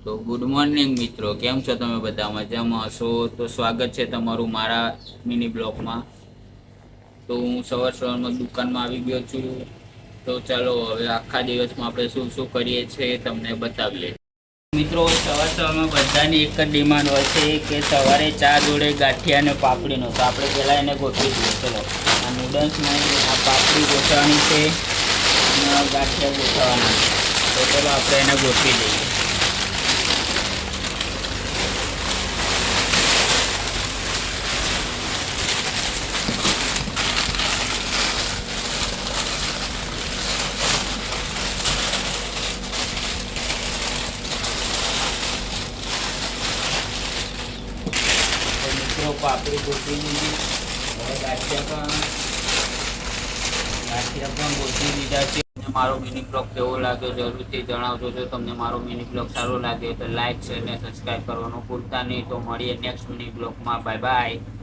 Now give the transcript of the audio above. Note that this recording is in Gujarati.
તો ગુડ મોર્નિંગ મિત્રો, કેમ છો તમે? બધા મજામાં હશો? તો સ્વાગત છે તમારું મારા મિની બ્લોગમાં. તો હું સવારમાં દુકાનમાં આવી ગયો છું. તો ચાલો હવે આખા દિવસમાં આપણે શું શું કરીએ છીએ તમને બતાવીએ. મિત્રો, સવારમાં બધાની એક જ ડિમાન્ડ હોય છે કે સવારે ચા જોડે ગાંઠિયા અને પાપડીનો. તો આપણે પહેલાં એને ગોઠવી દઈએ. ચલો, આ નૂડલ્સમાં આ પાપડી ગોઠવવાની છે અને ગાંઠિયા ગોઠવવાના. તો ચલો આપણે એને ગોઠવી દઈએ. મિત્રો, પાપડી ગોઠવી દીધી. હવે ગાંઠિયા પણ ગોઠવી દીધા છે. મારો મિની બ્લોગ કેવો લાગ્યો જરૂરથી જણાવજો. જો તમને મારો મિની બ્લોગ સારો લાગે તો લાઈક, શેર અને સબસ્ક્રાઈબ કરવાનું ભૂલતા નહીં. તો મળીએ નેક્સ્ટ મિની બ્લોગમાં. Bye bye.